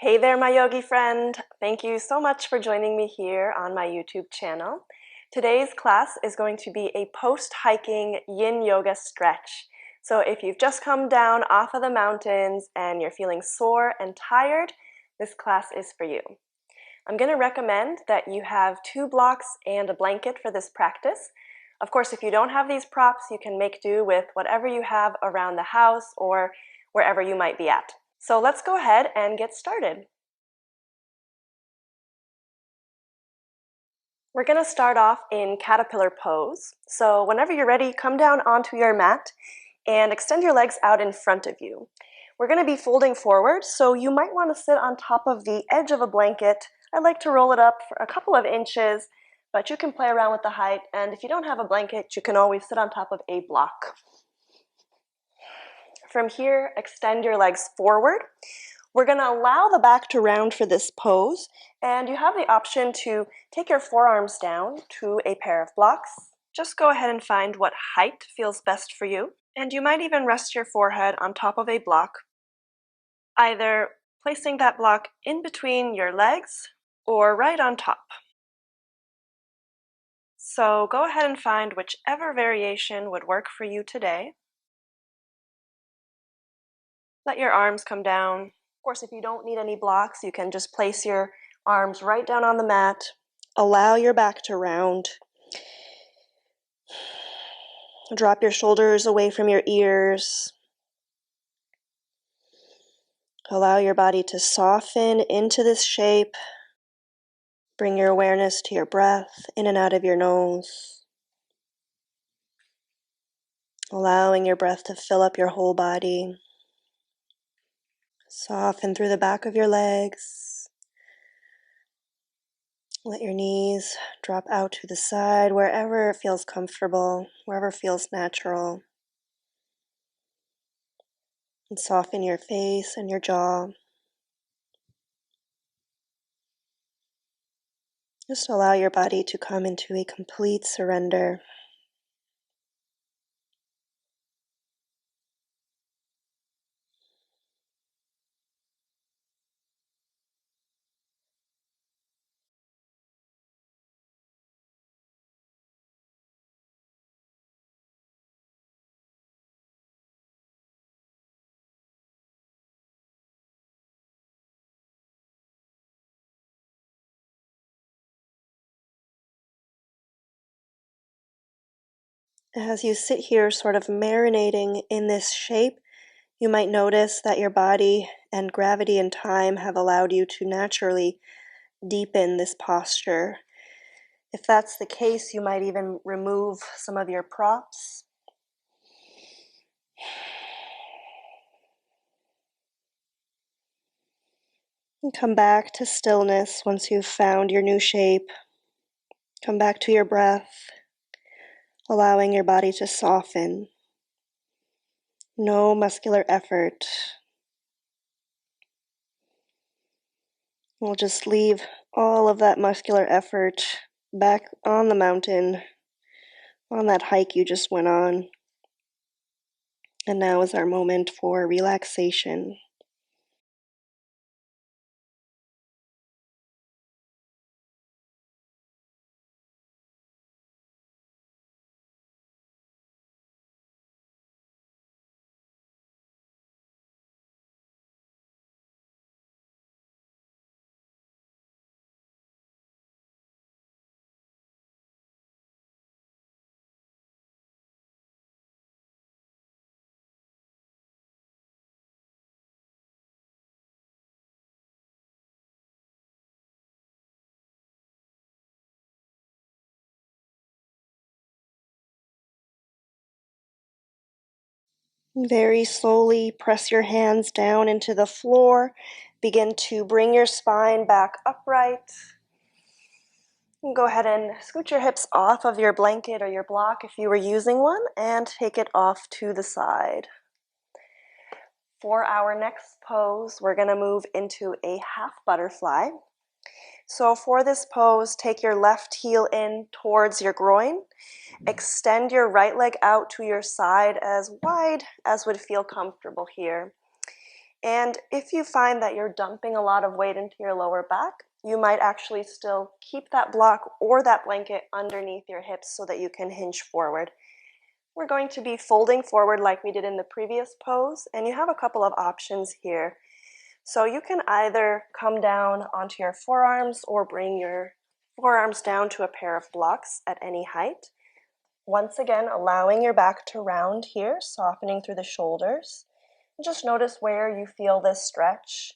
Hey there, my yogi friend. Thank you so much for joining me here on my YouTube channel. Today's class is going to be a post-hiking yin yoga stretch. So if you've just come down off of the mountains and you're feeling sore and tired, this class is for you. I'm going to recommend that you have 2 blocks and a blanket for this practice. Of course, if you don't have these props, you can make do with whatever you have around the house or wherever you might be at. So let's go ahead and get started. We're going to start off in caterpillar pose. So whenever you're ready, come down onto your mat and extend your legs out in front of you. We're going to be folding forward, so you might want to sit on top of the edge of a blanket. I like to roll it up for a couple of inches, but you can play around with the height, and if you don't have a blanket, you can always sit on top of a block. From here, extend your legs forward. We're going to allow the back to round for this pose, and you have the option to take your forearms down to a pair of blocks. Just go ahead and find what height feels best for you, and you might even rest your forehead on top of a block, either placing that block in between your legs or right on top. So go ahead and find whichever variation would work for you today. Let your arms come down. Of course, if you don't need any blocks, you can just place your arms right down on the mat. Allow your back to round. Drop your shoulders away from your ears. Allow your body to soften into this shape. Bring your awareness to your breath in and out of your nose. Allowing your breath to fill up your whole body. Soften through the back of your legs. Let your knees drop out to the side, wherever it feels comfortable, wherever feels natural. And soften your face and your jaw. Just allow your body to come into a complete surrender. As you sit here sort of marinating in this shape, you might notice that your body and gravity and time have allowed you to naturally deepen this posture. If that's the case, you might even remove some of your props. And come back to stillness once you've found your new shape. Come back to your breath, allowing your body to soften. No muscular effort. We'll just leave all of that muscular effort back on the mountain, on that hike you just went on. And now is our moment for relaxation. Very slowly press your hands down into the floor. Begin to bring your spine back upright. Go ahead and scoot your hips off of your blanket or your block if you were using one, and take it off to the side. For our next pose, we're going to move into a half butterfly. So for this pose, take your left heel in towards your groin. Extend your right leg out to your side as wide as would feel comfortable here. And if you find that you're dumping a lot of weight into your lower back, you might actually still keep that block or that blanket underneath your hips so that you can hinge forward. We're going to be folding forward like we did in the previous pose, and you have a couple of options here. So you can either come down onto your forearms or bring your forearms down to a pair of blocks at any height. Once again, allowing your back to round here, softening through the shoulders. And just notice where you feel this stretch.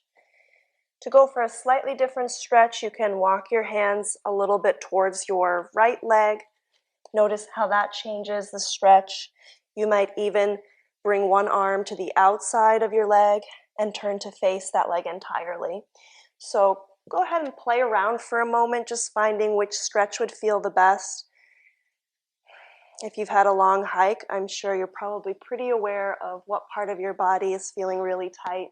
To go for a slightly different stretch, you can walk your hands a little bit towards your right leg. Notice how that changes the stretch. You might even bring one arm to the outside of your leg and turn to face that leg entirely. So go ahead and play around for a moment, just finding which stretch would feel the best. If you've had a long hike, I'm sure you're probably pretty aware of what part of your body is feeling really tight.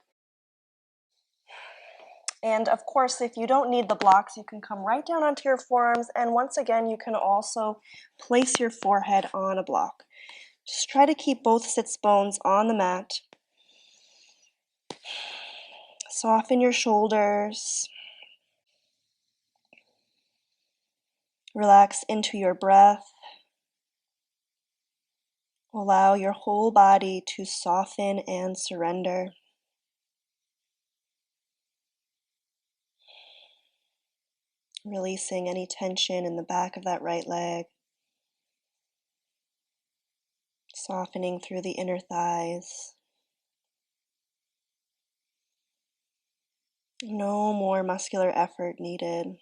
And of course, if you don't need the blocks, you can come right down onto your forearms. And once again, you can also place your forehead on a block. Just try to keep both sits bones on the mat. Soften your shoulders. Relax into your breath. Allow your whole body to soften and surrender. Releasing any tension in the back of that right leg. Softening through the inner thighs. No more muscular effort needed.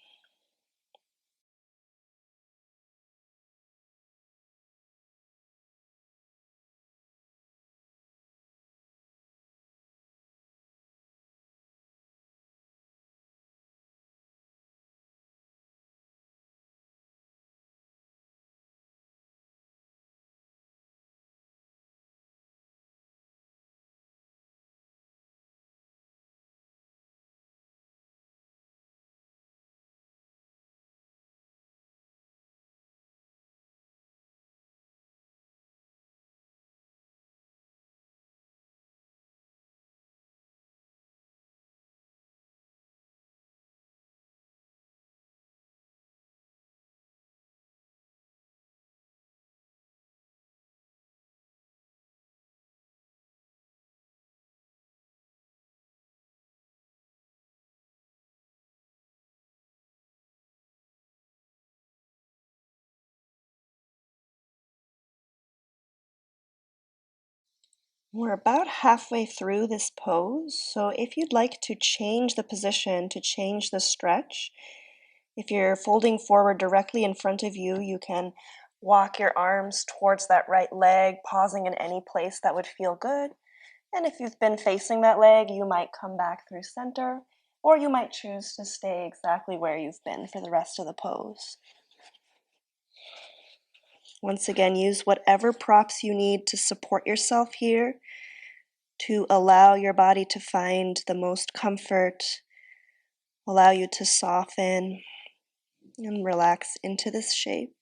We're about halfway through this pose, so if you'd like to change the position, to change the stretch, if you're folding forward directly in front of you, you can walk your arms towards that right leg, pausing in any place that would feel good. And if you've been facing that leg, you might come back through center, or you might choose to stay exactly where you've been for the rest of the pose. Once again, use whatever props you need to support yourself here, to allow your body to find the most comfort, allow you to soften and relax into this shape.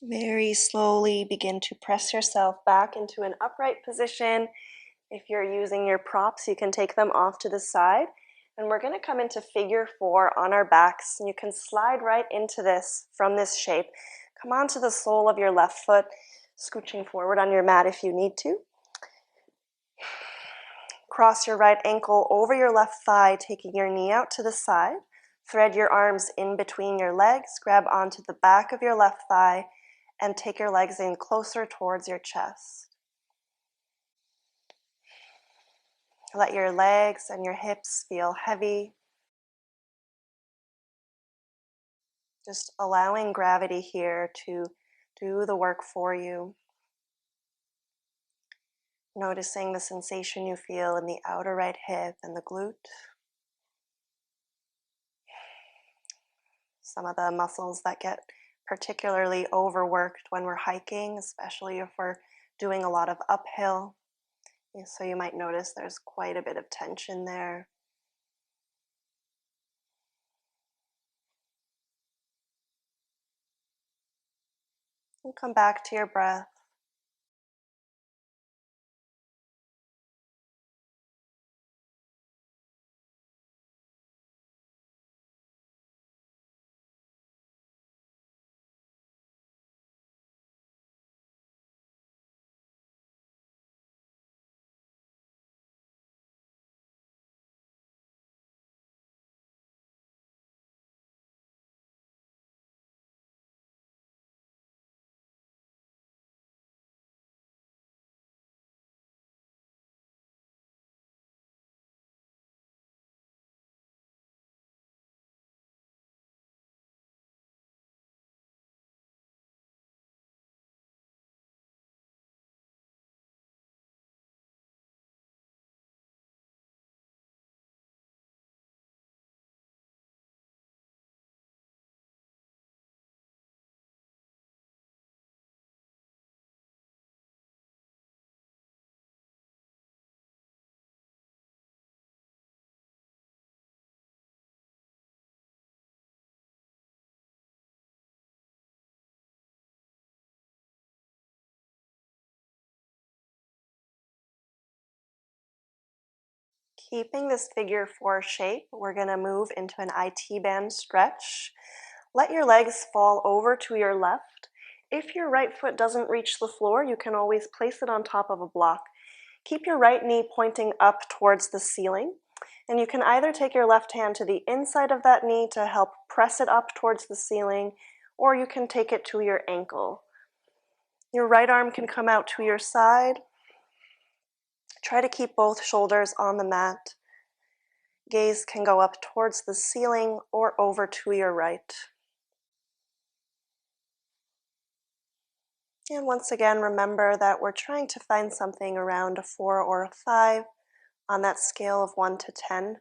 Very slowly begin to press yourself back into an upright position. If you're using your props, you can take them off to the side. And we're going to come into figure 4 on our backs. And you can slide right into this from this shape. Come onto the sole of your left foot, scooching forward on your mat if you need to. Cross your right ankle over your left thigh, taking your knee out to the side. Thread your arms in between your legs, grab onto the back of your left thigh, and take your legs in closer towards your chest. Let your legs and your hips feel heavy. Just allowing gravity here to do the work for you. Noticing the sensation you feel in the outer right hip and the glute. Some of the muscles that get particularly overworked when we're hiking, especially if we're doing a lot of uphill. So you might notice there's quite a bit of tension there. And come back to your breath. Keeping this figure 4 shape, we're going to move into an IT band stretch. Let your legs fall over to your left. If your right foot doesn't reach the floor, you can always place it on top of a block. Keep your right knee pointing up towards the ceiling, and you can either take your left hand to the inside of that knee to help press it up towards the ceiling, or you can take it to your ankle. Your right arm can come out to your side. Try to keep both shoulders on the mat. Gaze can go up towards the ceiling or over to your right. And once again, remember that we're trying to find something around a 4 or a 5 on that scale of 1 to 10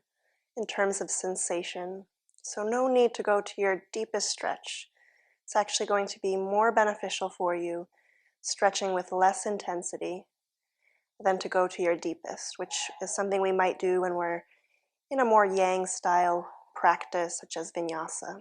in terms of sensation. So no need to go to your deepest stretch. It's actually going to be more beneficial for you stretching with less intensity than to go to your deepest, which is something we might do when we're in a more yang style practice such as vinyasa.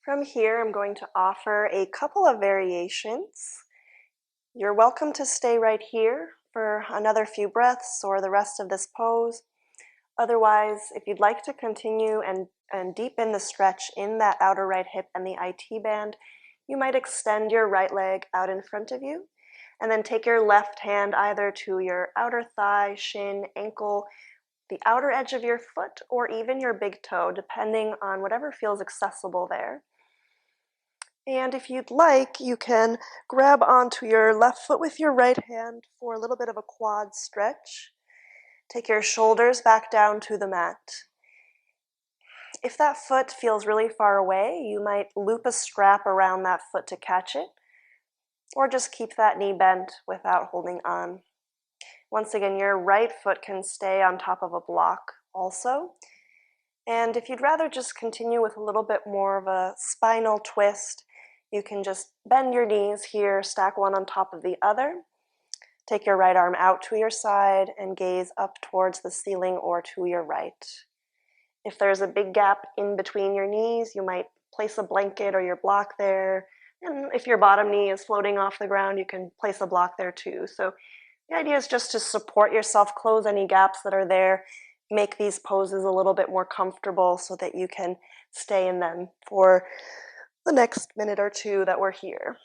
From here, I'm going to offer a couple of variations. You're welcome to stay right here for another few breaths or the rest of this pose. Otherwise, if you'd like to continue and deepen the stretch in that outer right hip and the IT band, you might extend your right leg out in front of you And then take your left hand either to your outer thigh, shin, ankle, the outer edge of your foot, or even your big toe, depending on whatever feels accessible there. And if you'd like, you can grab onto your left foot with your right hand for a little bit of a quad stretch. Take your shoulders back down to the mat. If that foot feels really far away, you might loop a strap around that foot to catch it, or just keep that knee bent without holding on. Once again, your right foot can stay on top of a block also. And if you'd rather just continue with a little bit more of a spinal twist, you can just bend your knees here, stack one on top of the other. Take your right arm out to your side and gaze up towards the ceiling or to your right. If there's a big gap in between your knees, you might place a blanket or your block there. And if your bottom knee is floating off the ground, you can place a block there too. So the idea is just to support yourself, close any gaps that are there, make these poses a little bit more comfortable so that you can stay in them for the next minute or two that we're here.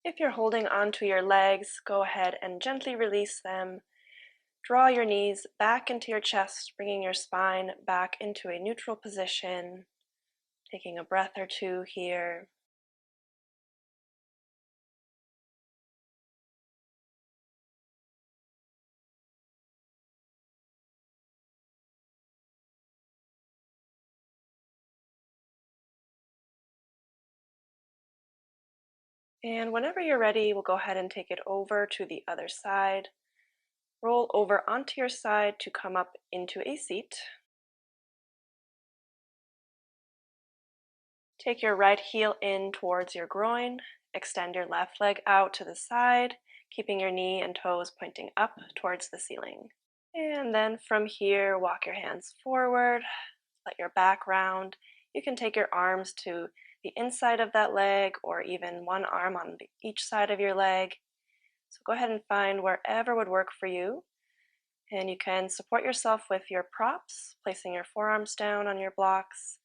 If you're holding onto your legs, go ahead and gently release them. Draw your knees back into your chest, bringing your spine back into a neutral position. Taking a breath or two here. And whenever you're ready, we'll go ahead and take it over to the other side. Roll over onto your side to come up into a seat. Take your right heel in towards your groin. Extend your left leg out to the side, keeping your knee and toes pointing up towards the ceiling. And then from here, walk your hands forward, let your back round. You can take your arms to the inside of that leg or even one arm on each side of your leg. So go ahead and find wherever would work for you. And you can support yourself with your props, placing your forearms down on your blocks,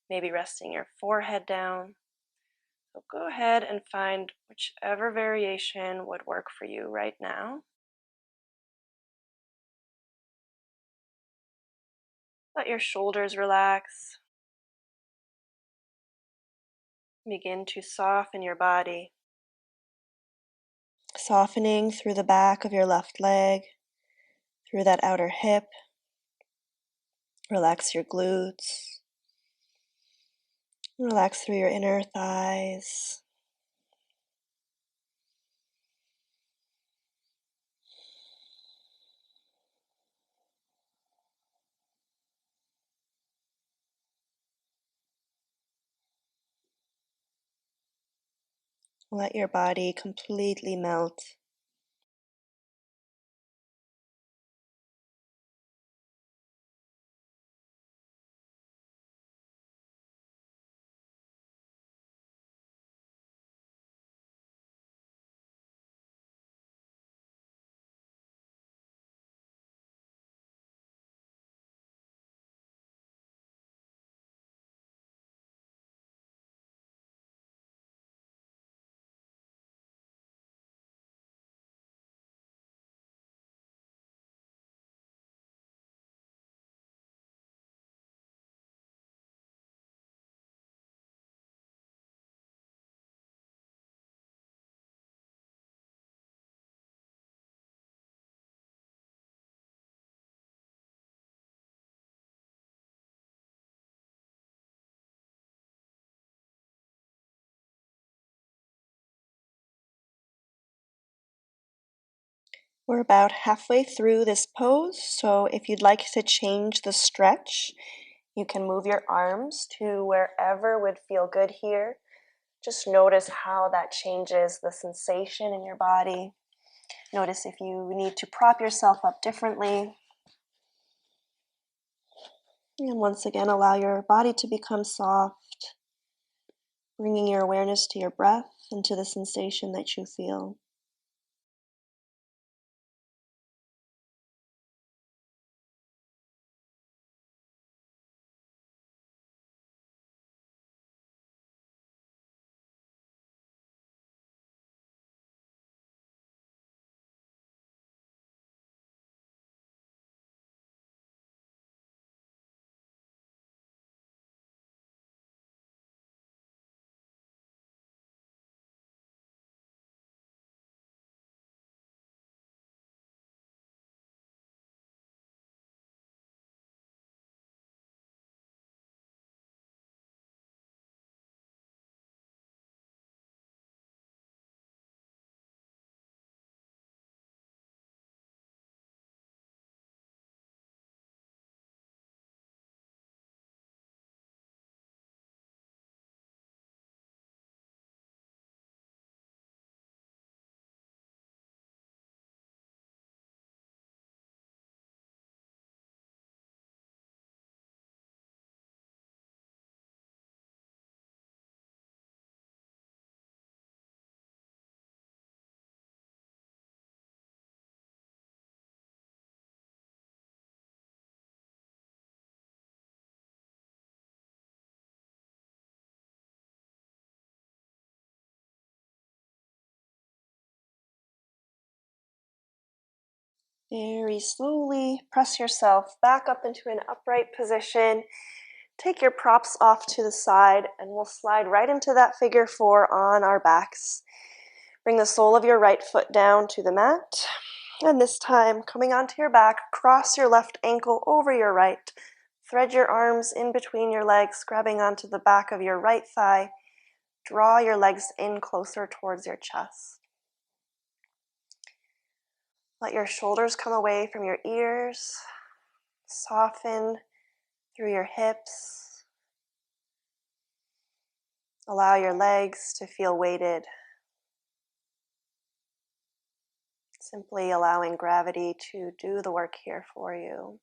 maybe resting your forehead down. So go ahead and find whichever variation would work for you right now. Let your shoulders relax. Begin to soften your body. Softening through the back of your left leg, through that outer hip. Relax your glutes. Relax through your inner thighs. Let your body completely melt. We're about halfway through this pose, so if you'd like to change the stretch, you can move your arms to wherever would feel good here. Just notice how that changes the sensation in your body. Notice if you need to prop yourself up differently. And once again, allow your body to become soft, bringing your awareness to your breath and to the sensation that you feel. Very slowly press yourself back up into an upright position. Take your props off to the side and we'll slide right into that figure 4 on our backs. Bring the sole of your right foot down to the mat. And this time, coming onto your back, cross your left ankle over your right. Thread your arms in between your legs, grabbing onto the back of your right thigh. Draw your legs in closer towards your chest. Let your shoulders come away from your ears. Soften through your hips. Allow your legs to feel weighted. Simply allowing gravity to do the work here for you.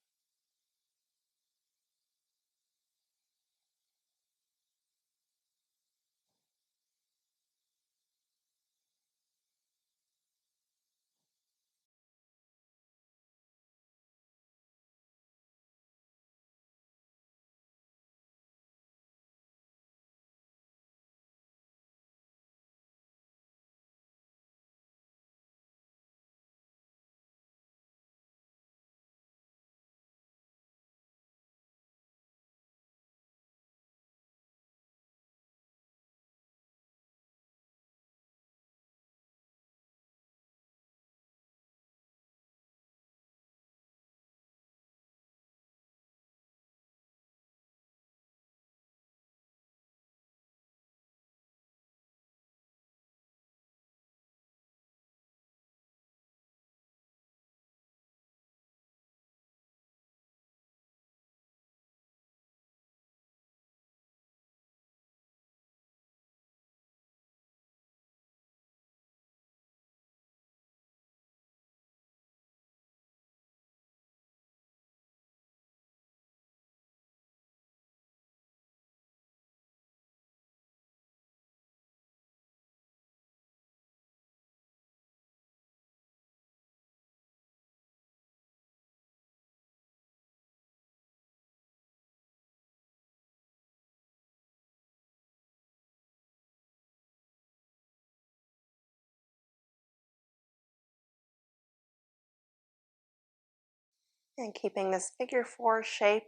And keeping this figure 4 shape,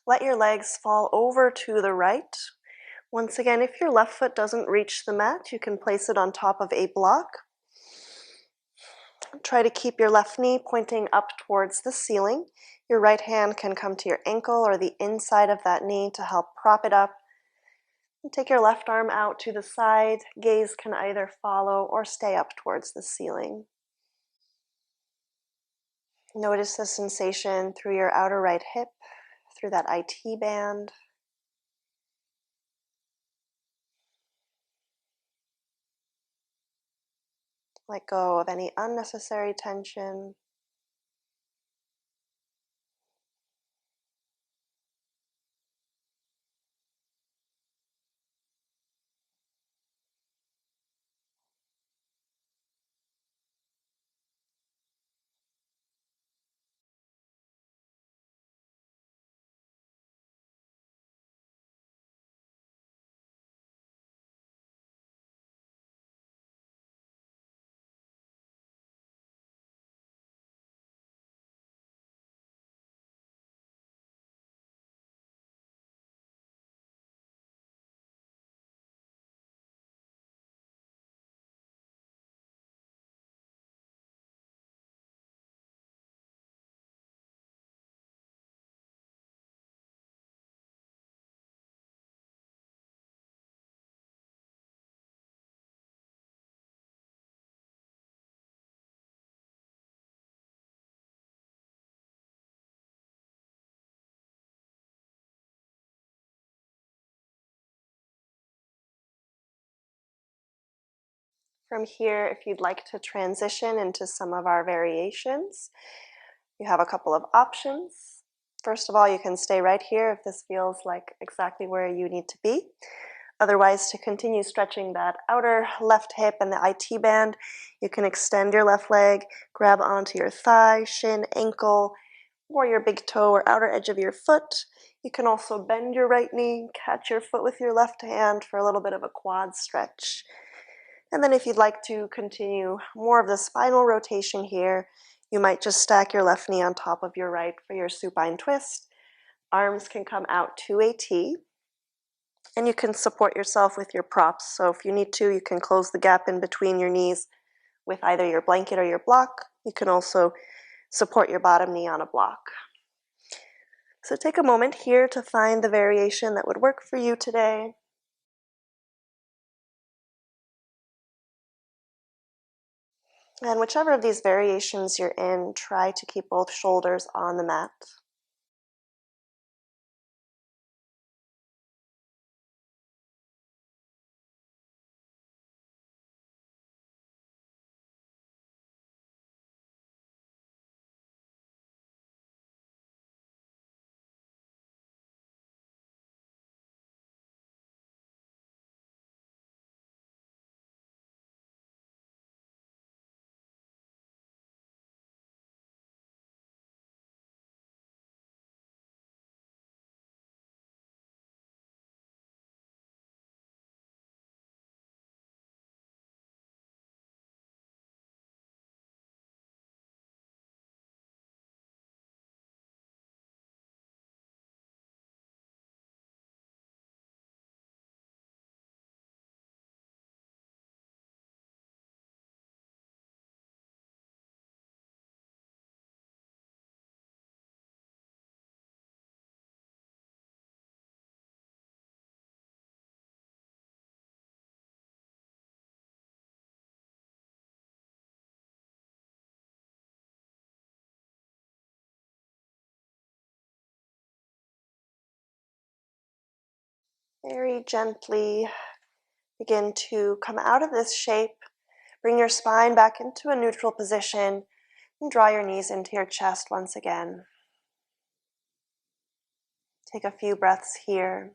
let your legs fall over to the right. Once again, if your left foot doesn't reach the mat, you can place it on top of a block. Try to keep your left knee pointing up towards the ceiling. Your right hand can come to your ankle or the inside of that knee to help prop it up. And take your left arm out to the side. Gaze can either follow or stay up towards the ceiling. Notice the sensation through your outer right hip, through that IT band. Let go of any unnecessary tension. From here, if you'd like to transition into some of our variations, you have a couple of options. First of all, you can stay right here if this feels like exactly where you need to be. Otherwise, to continue stretching that outer left hip and the IT band, you can extend your left leg, grab onto your thigh, shin, ankle, or your big toe or outer edge of your foot. You can also bend your right knee, catch your foot with your left hand for a little bit of a quad stretch. And then if you'd like to continue more of the spinal rotation here, you might just stack your left knee on top of your right for your supine twist. Arms can come out to a T, and you can support yourself with your props. So if you need to, you can close the gap in between your knees with either your blanket or your block. You can also support your bottom knee on a block. So take a moment here to find the variation that would work for you today. And whichever of these variations you're in, try to keep both shoulders on the mat. Very gently begin to come out of this shape. Bring your spine back into a neutral position and draw your knees into your chest once again. Take a few breaths here.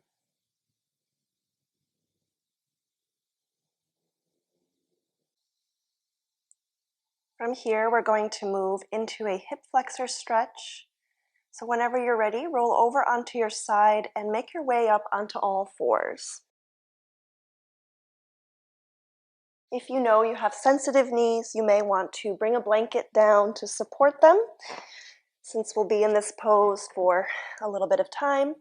From here, we're going to move into a hip flexor stretch. So whenever you're ready, roll over onto your side and make your way up onto all fours. If you know you have sensitive knees, you may want to bring a blanket down to support them, since we'll be in this pose for a little bit of time.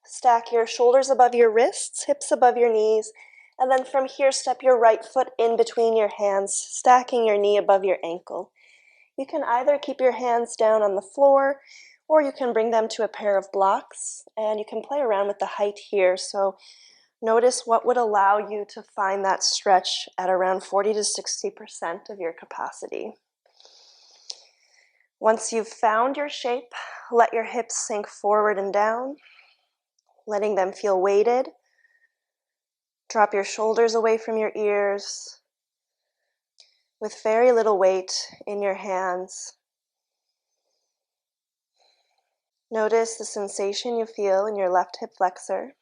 Stack your shoulders above your wrists, hips above your knees, and then from here, step your right foot in between your hands, stacking your knee above your ankle. You can either keep your hands down on the floor, or you can bring them to a pair of blocks, and you can play around with the height here. So notice what would allow you to find that stretch at around 40 to 60% of your capacity. Once you've found your shape, let your hips sink forward and down, letting them feel weighted. Drop your shoulders away from your ears with very little weight in your hands. Notice the sensation you feel in your left hip flexor.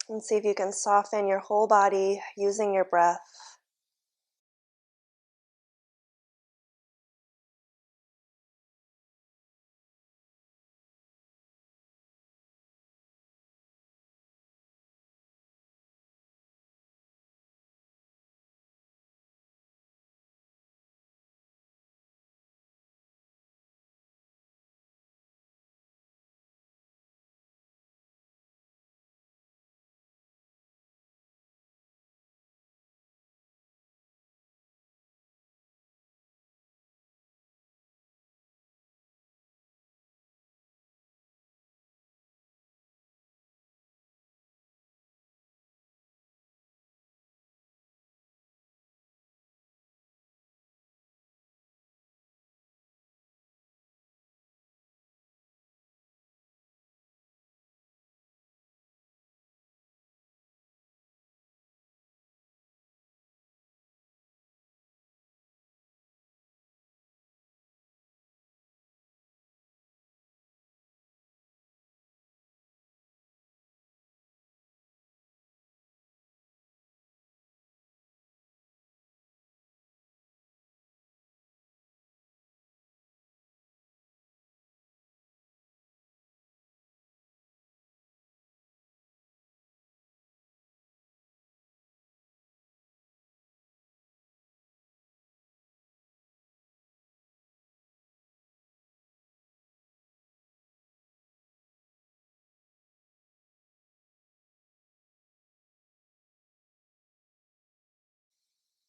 And see if you can soften your whole body using your breath.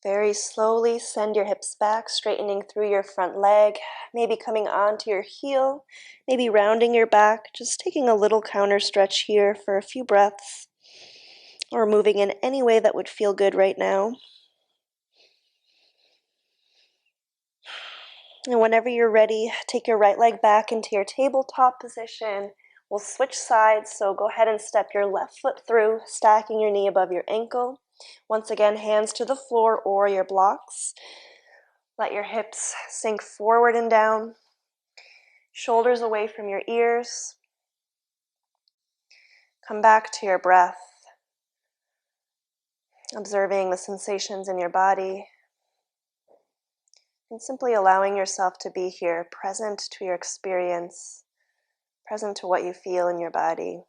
Very slowly send your hips back, straightening through your front leg, maybe coming onto your heel, maybe rounding your back, just taking a little counter stretch here for a few breaths, or moving in any way that would feel good right now. And whenever you're ready, take your right leg back into your tabletop position. We'll switch sides, so go ahead and step your left foot through, stacking your knee above your ankle. Once again, hands to the floor or your blocks. Let your hips sink forward and down, shoulders away from your ears. Come back to your breath, observing the sensations in your body, and simply allowing yourself to be here, present to your experience, present to what you feel in your body.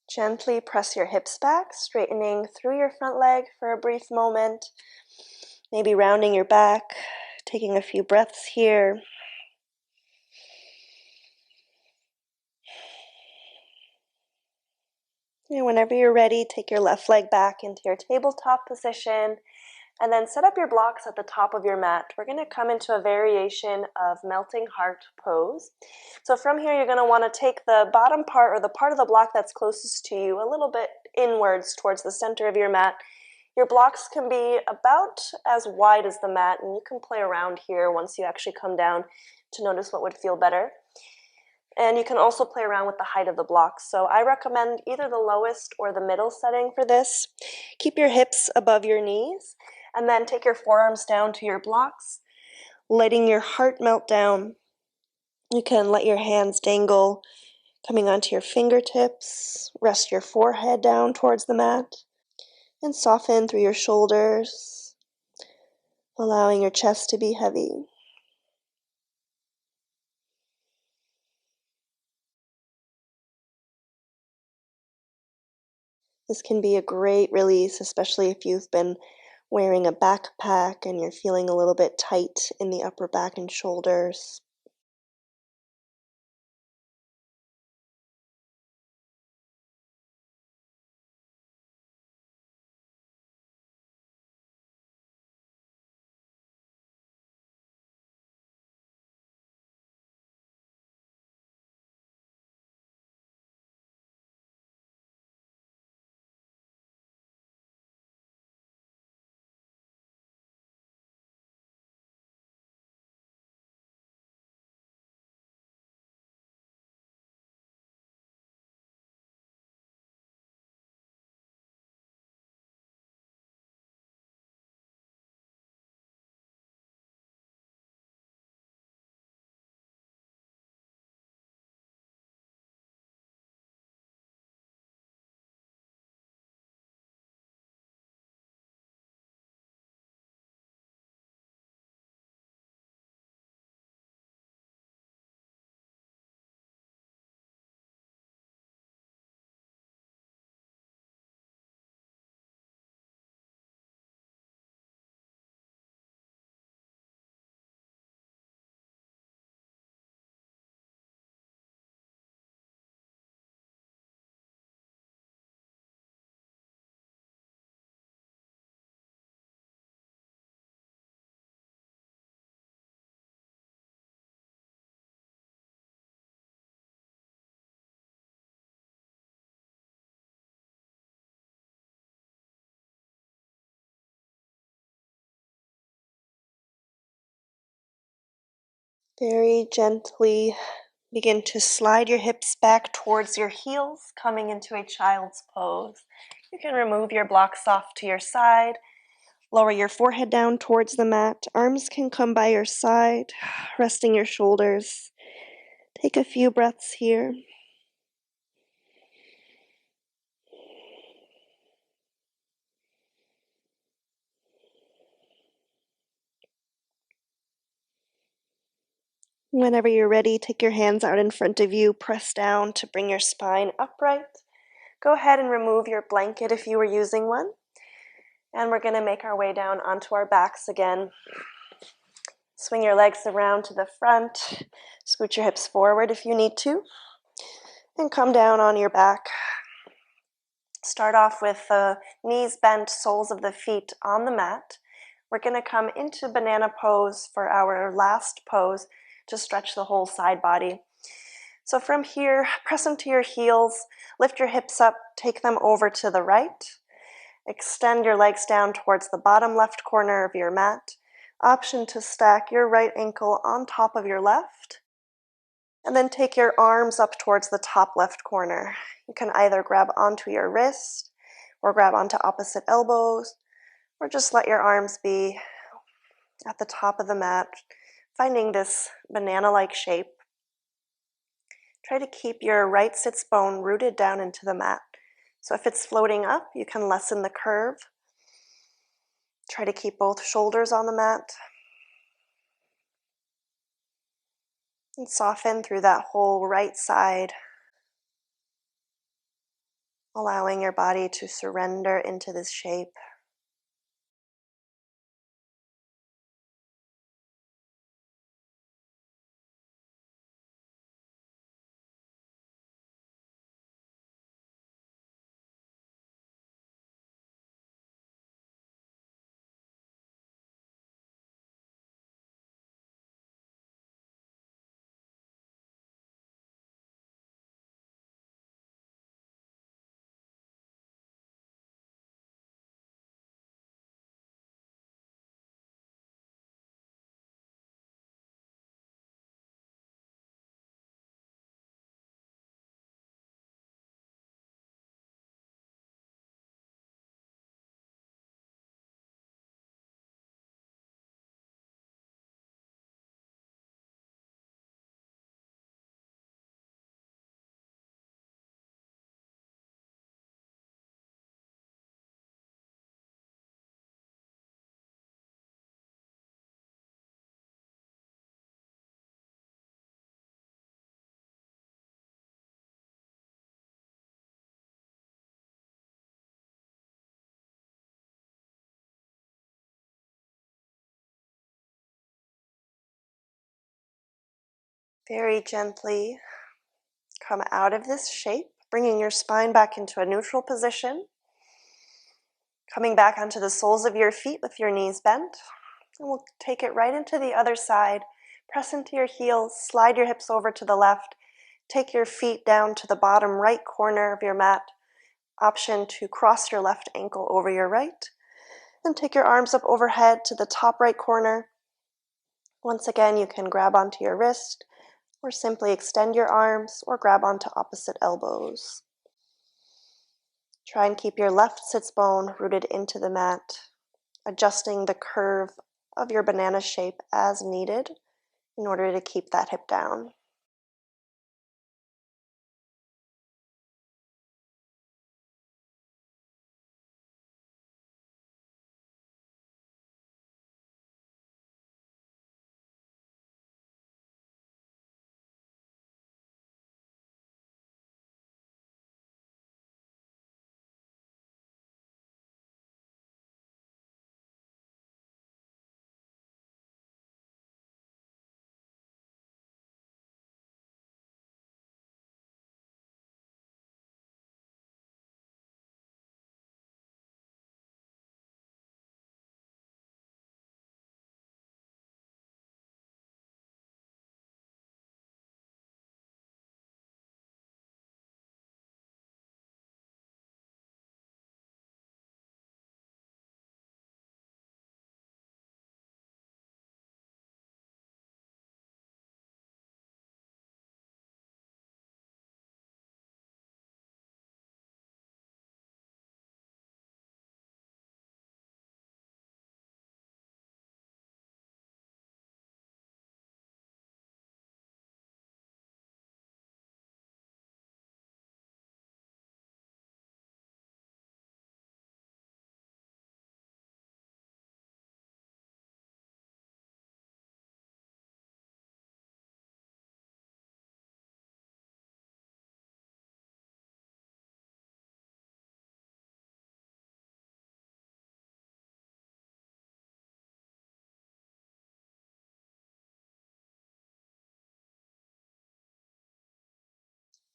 Gently press your hips back, straightening through your front leg for a brief moment, maybe rounding your back, taking a few breaths here. And whenever you're ready, take your left leg back into your tabletop position and then set up your blocks at the top of your mat. We're going to come into a variation of melting heart pose. So from here, you're going to want to take the bottom part or the part of the block that's closest to you a little bit inwards towards the center of your mat. Your blocks can be about as wide as the mat, and you can play around here once you actually come down to notice what would feel better. And you can also play around with the height of the blocks. So I recommend either the lowest or the middle setting for this. Keep your hips above your knees, and then take your forearms down to your blocks, letting your heart melt down. You can let your hands dangle, coming onto your fingertips. Rest your forehead down towards the mat, and soften through your shoulders, allowing your chest to be heavy. This can be a great release, especially if you've been wearing a backpack and you're feeling a little bit tight in the upper back and shoulders. Very gently begin to slide your hips back towards your heels, coming into a child's pose. You can remove your blocks off to your side. Lower your forehead down towards the mat. Arms can come by your side, resting your shoulders. Take a few breaths here. Whenever you're ready, take your hands out in front of you. Press down to bring your spine upright. Go ahead and remove your blanket if you were using one. And we're going to make our way down onto our backs again. Swing your legs around to the front. Scoot your hips forward if you need to. And come down on your back. Start off with the knees bent, soles of the feet on the mat. We're going to come into banana pose for our last pose to stretch the whole side body. So from here, press into your heels, lift your hips up, take them over to the right. Extend your legs down towards the bottom left corner of your mat. Option to stack your right ankle on top of your left. And then take your arms up towards the top left corner. You can either grab onto your wrist or grab onto opposite elbows, or just let your arms be at the top of the mat, finding this banana-like shape. Try to keep your right sits bone rooted down into the mat. So if it's floating up, you can lessen the curve. Try to keep both shoulders on the mat. And soften through that whole right side, allowing your body to surrender into this shape. Very gently come out of this shape, bringing your spine back into a neutral position, coming back onto the soles of your feet with your knees bent, and we'll take it right into the other side. Press into your heels, slide your hips over to the left, take your feet down to the bottom right corner of your mat, option to cross your left ankle over your right, and take your arms up overhead to the top right corner. Once again, you can grab onto your wrist, or simply extend your arms, or grab onto opposite elbows. Try and keep your left sits bone rooted into the mat, adjusting the curve of your banana shape as needed in order to keep that hip down.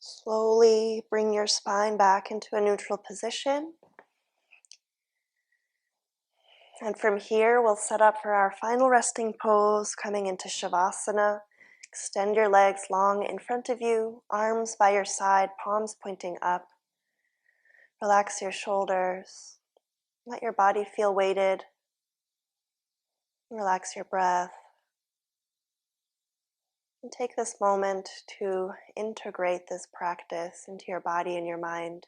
Slowly bring your spine back into a neutral position. And from here, we'll set up for our final resting pose, coming into Savasana. Extend your legs long in front of you, arms by your side, palms pointing up. Relax your shoulders. Let your body feel weighted. Relax your breath. And take this moment to integrate this practice into your body and your mind.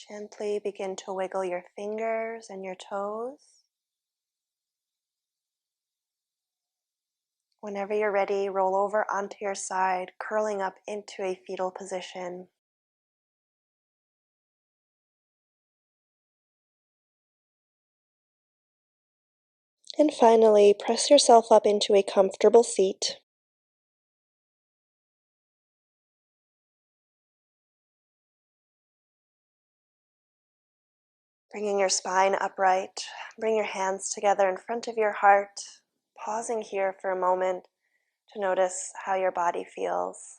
Gently begin to wiggle your fingers and your toes. Whenever you're ready, roll over onto your side, curling up into a fetal position. And finally, press yourself up into a comfortable seat. Bringing your spine upright, bring your hands together in front of your heart, pausing here for a moment to notice how your body feels.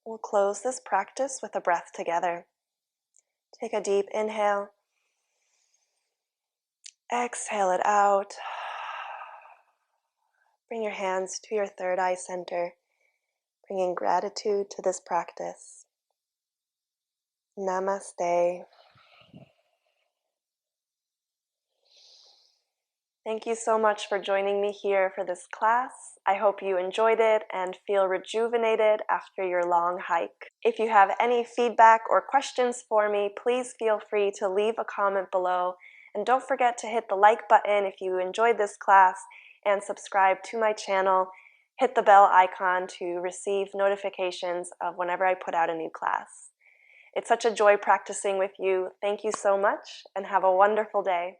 We'll close this practice with a breath together. Take a deep inhale. Exhale it out. Bring your hands to your third eye center, bringing gratitude to this practice. Namaste. Thank you so much for joining me here for this class. I hope you enjoyed it and feel rejuvenated after your long hike. If you have any feedback or questions for me, please feel free to leave a comment below. And don't forget to hit the like button if you enjoyed this class and subscribe to my channel. Hit the bell icon to receive notifications of whenever I put out a new class. It's such a joy practicing with you. Thank you so much and have a wonderful day.